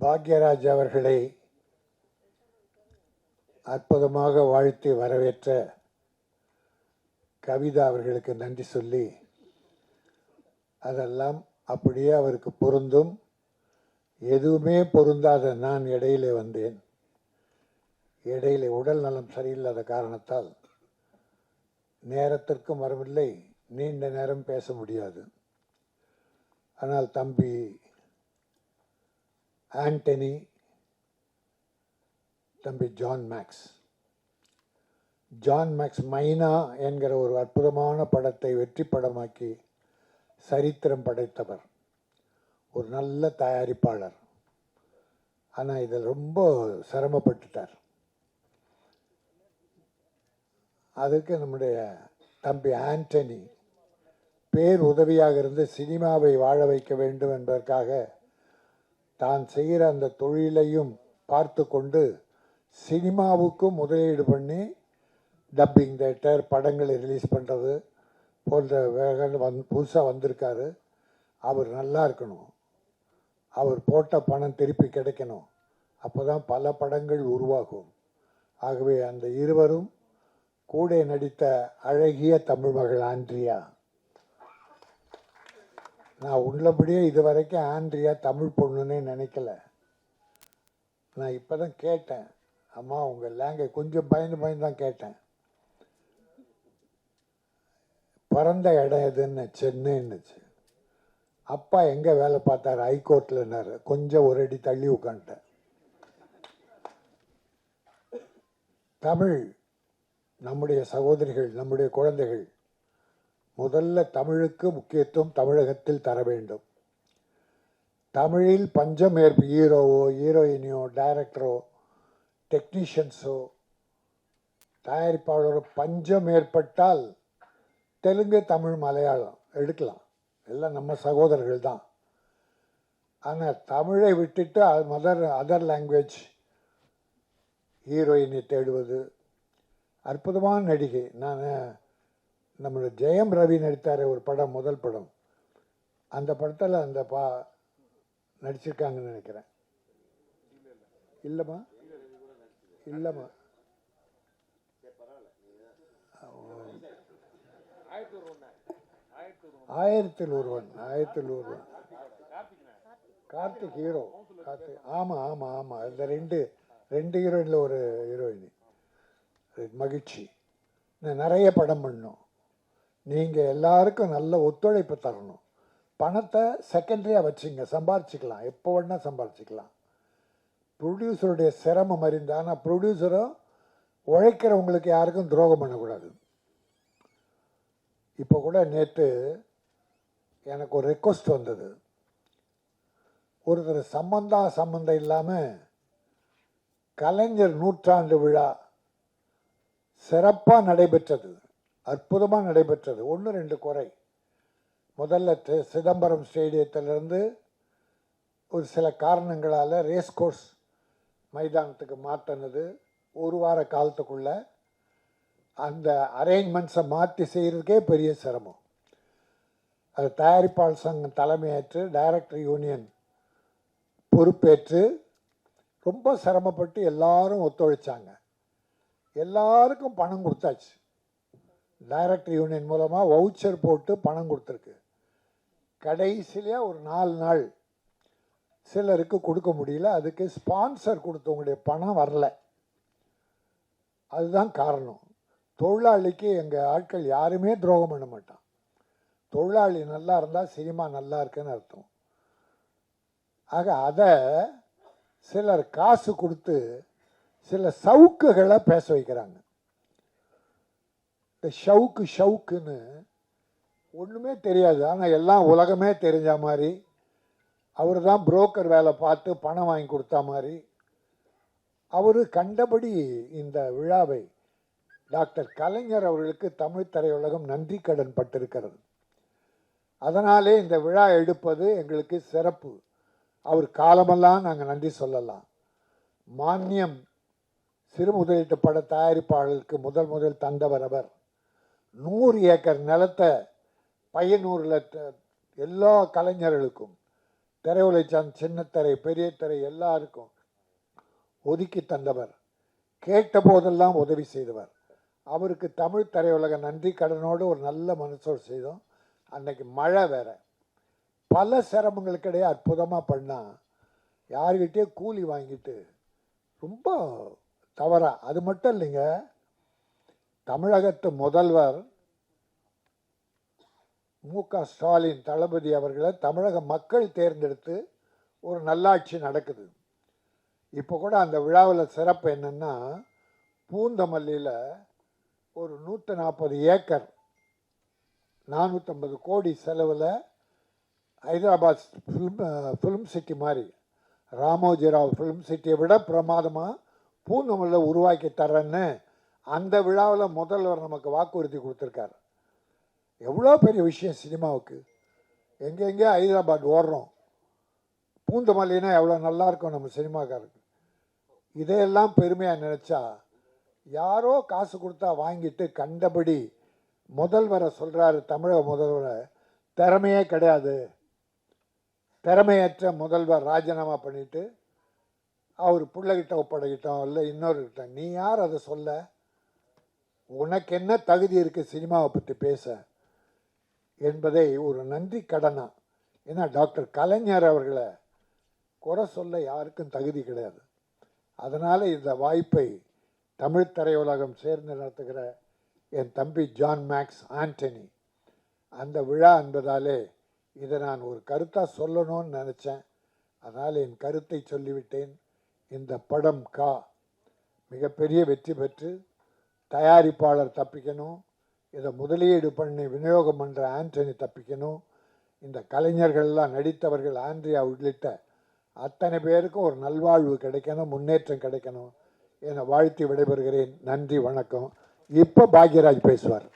பாக்யராஜ் அவர்களை அற்புதமாக வாழ்த்தி வரவேற்ற கவிதா அவர்களுக்கு நன்றி சொல்லி, அதெல்லாம் அப்படியே அவருக்கு பொருந்தும். எதுவுமே பொருந்தாத நான் இடையிலே வந்தேன். இடையிலே உடல் நலம் சரியில்லாத காரணத்தால் நேரத்திற்கும் வரவில்லை, நீண்ட நேரம் பேச முடியாது. ஆனால் தம்பி ஆண்டனி, தம்பி ஜான் மேக்ஸ் மைனா என்கிற ஒரு அற்புதமான படத்தை வெற்றி படமாக்கி சரித்திரம் படைத்தவர், ஒரு நல்ல தயாரிப்பாளர். ஆனால் இதில் ரொம்ப சிரமப்பட்டுட்டார். அதுக்கு நம்முடைய தம்பி ஆண்டனி பேர் உதவியாக இருந்து சினிமாவை வாழ வைக்க வேண்டும் என்பதற்காக தான் செய்கிற அந்த தொழிலையும் பார்த்து கொண்டு சினிமாவுக்கும் முதலீடு பண்ணி டப்பிங் தேட்டர், படங்களை ரிலீஸ் பண்ணுறது போன்ற வேகங்கள் புதுசாக வந்திருக்காரு. அவர் நல்லா இருக்கணும், அவர் போட்ட பணம் திருப்பி கிடைக்கணும், அப்போ தான் பல படங்கள் உருவாகும். ஆகவே அந்த இருவரும் கூட நடித்த அழகிய தமிழ் மகள் ஆண்ட்ரியா. நான் உள்ளபடியே இதுவரைக்கும் ஆண்ட்ரியா தமிழ் பொண்ணுன்னே நினைக்கல. நான் இப்போ தான் கேட்டேன், அம்மா உங்கள் லேங்குவேஜ் கொஞ்சம் பயந்து தான் கேட்டேன். பிறந்த இடம் எதுன்னு சென்னைன்னுச்சு. அப்பா எங்கே வேலை பார்த்தார்? ஹைகோர்ட்லன்னாரு. கொஞ்சம் ஒரு அடி தள்ளி உட்காந்துட்டேன். தமிழ் நம்முடைய சகோதரிகள், நம்முடைய குழந்தைகள், முதல்ல தமிழுக்கு முக்கியத்துவம் தமிழகத்தில் தர வேண்டும். தமிழில் பஞ்சம் ஹீரோவோ ஹீரோயினியோ டைரக்டரோ டெக்னீஷியன்ஸோ தயாரிப்பாளரோ பஞ்சம் ஏற்பட்டால் தெலுங்கு, தமிழ், மலையாளம் எடுக்கலாம், எல்லாம் நம்ம சகோதரர்கள் தான். ஆனால் தமிழை விட்டுட்டு அதர் லாங்குவேஜ் ஹீரோயினை தேடுவது. அற்புதமான நடிகை. நான் நம்மளோட ஜெயம் ரவி நடித்தார் ஒரு படம், முதல் படம். அந்த படத்தில் அந்த நடிச்சிருக்காங்கன்னு நினைக்கிறேன். இல்லைம்மா 1001 கார்த்திக் ஹீரோ. ஆமாம் இந்த ரெண்டு ஹீரோயினில் ஒரு ஹீரோயினி. மகிழ்ச்சி. நிறைய படம் பண்ணணும். நீங்கள் எல்லாருக்கும் நல்ல ஒத்துழைப்பு தரணும். பணத்தை செகண்டரியாக வச்சுங்க, சம்பாரிச்சிக்கலாம், எப்போ வேணால் சம்பாரிச்சிக்கலாம். ப்ரொடியூசருடைய சிரமம் அறிந்து. ஆனால் ப்ரொடியூசரும் உழைக்கிறவங்களுக்கு யாருக்கும் துரோகம் பண்ணக்கூடாது. இப்போ கூட நேற்று எனக்கு ஒரு ரெக்வஸ்ட் வந்தது. ஒருத்தர் சம்பந்தம் இல்லாமல் கலைஞர் நூற்றாண்டு விழா சிறப்பாக நடைபெற்றது, அற்புதமாக நடைபெற்றது. 1-2 குறை. முதல்ல சிதம்பரம் ஸ்டேடியத்திலிருந்து ஒரு சில காரணங்களால் ரேஸ் கோர்ஸ் மைதானத்துக்கு மாற்றினது. ஒரு வார காலத்துக்குள்ள அந்த அரேஞ்ச்மெண்ட்ஸை மாற்றி செய்கிறதுக்கே பெரிய சிரமம். அது தயாரிப்பாளர் சங்கம் தலைமையேற்று டைரக்டர் யூனியன் பொறுப்பேற்று ரொம்ப சிரமப்பட்டு எல்லாரும் ஒத்துழைச்சாங்க. எல்லாருக்கும் பணம் கொடுத்தாச்சு. டைரக்டர் யூனியன் மூலமாக வவுச்சர் போட்டு பணம் கொடுத்துருக்கு. கடைசியிலே ஒரு 4 நாள் சிலருக்கு கொடுக்க முடியல. அதுக்கு ஸ்பான்சர் கொடுத்தவங்களுடைய பணம் வரல. அதுதான் காரணம். தொழிலாளிக்கு எங்கள் ஆட்கள் யாருமே துரோகம் பண்ண மாட்டான். தொழிலாளி நல்லா இருந்தால் சினிமா நல்லா இருக்குன்னு அர்த்தம். ஆக அதை சிலர் காசு கொடுத்து சில சவுக்குகளை பேச வைக்கிறாங்க. இந்த ஷவுக்குன்னு ஒன்றுமே தெரியாது, ஆனால் எல்லாம் உலகமே தெரிஞ்ச மாதிரி, அவர் தான் புரோக்கர் வேலை பார்த்து பணம் வாங்கி கொடுத்தா மாதிரி. அவர் கண்டபடி இந்த விழாவை டாக்டர் கலைஞர் அவர்களுக்கு தமிழ் திரையுலகம் நன்றி கடன் பட்டிருக்கிறது. அதனாலே இந்த விழா எடுப்பது எங்களுக்கு சிறப்பு. அவர் காலமெல்லாம் நாங்கள் நன்றி சொல்லலாம். மானியம் சிறு முதலீட்டு பட தயாரிப்பாளருக்கு முதல் தந்தவர் அவர். 100 ஏக்கர் நிலத்தை பையனூரில் எல்லா கலைஞர்களுக்கும் திரையுலகம் சின்னத்திரை பெரிய திரை எல்லாருக்கும் ஒதுக்கி தந்தவர், கேட்ட போதெல்லாம் உதவி செய்தவர். அவருக்கு தமிழ் திரையுலக நன்றி கடனோடு ஒரு நல்ல மனசோடு செய்தோம். அன்னைக்கு மழை வேற, பல சிரமங்களுக்கிடையே அற்புதமாக பண்ணால் யாருக்கிட்டே கூலி வாங்கிட்டு ரொம்ப தவறா. அது மட்டும் இல்லைங்க, தமிழகத்து முதல்வர் மு.க. ஸ்டாலின் தளபதி அவர்களை தமிழக மக்கள் தேர்ந்தெடுத்து ஒரு நல்லாட்சி நடக்குது. இப்போ கூட அந்த விழாவில் சிறப்பு என்னன்னா, பூந்தமல்லியில் ஒரு 140 ஏக்கர் 450 கோடி செலவில் ஹைதராபாத் ஃபிலிம் சிட்டி மாதிரி ராமோஜிராவ் ஃபிலிம் சிட்டியை விட பிரமாதமாக பூந்தமல்லியில் உருவாக்கி தரேன்னு அந்த விழாவில் முதல்வர் நமக்கு வாக்குறுதி கொடுத்துருக்காரு. எவ்வளோ பெரிய விஷயம் சினிமாவுக்கு. எங்கெங்கே ஹைதராபாத் ஓடுறோம், பூந்தமல்லினா எவ்வளோ நல்லா இருக்கும் நம்ம சினிமாக்காருக்கு. இதையெல்லாம் பெருமையாக நினச்சா, யாரோ காசு கொடுத்தா வாங்கிட்டு கண்டபடி முதல்வரை சொல்கிறாரு. தமிழக முதல்வரை திறமையே கிடையாது, திறமையற்ற முதல்வர் ராஜினாமா பண்ணிட்டு அவர் பிள்ளைகிட்ட ஒப்படைக்கிட்டோம், இல்லை இன்னொருக்கிட்ட. நீ யார் அதை சொல்ல? உனக்கு என்ன தகுதி இருக்குது சினிமாவை பற்றி பேச என்பதை ஒரு நன்றி கடனா. ஏன்னா டாக்டர் கலைஞர் அவர்களை குறை சொல்ல யாருக்கும் தகுதி கிடையாது. அதனால் இந்த வாய்ப்பை தமிழ் திரையுலகம் சேர்ந்து நடத்துகிற என் தம்பி ஜான் மேக்ஸ் ஆண்டனி, அந்த விழா என்பதாலே இதை நான் ஒரு கருத்தாக சொல்லணும்னு நினச்சேன். அதனால் என் கருத்தை சொல்லிவிட்டேன். இந்த படம் மிகப்பெரிய வெற்றி பெற்று தயாரிப்பாளர் தப்பிக்கணும், இதை முதலீடு பண்ணி விநியோகம் பண்ணுற ஆண்டனி தப்பிக்கணும், இந்த கலைஞர்கள்லாம் நடித்தவர்கள் ஆண்ட்ரியா உள்ளிட்ட அத்தனை பேருக்கும் ஒரு நல்வாழ்வு கிடைக்கணும், முன்னேற்றம் கிடைக்கணும் என வாழ்த்தி விடைபெறுகிறேன். நன்றி, வணக்கம். இப்போ பாக்யராஜ் பேசுவார்.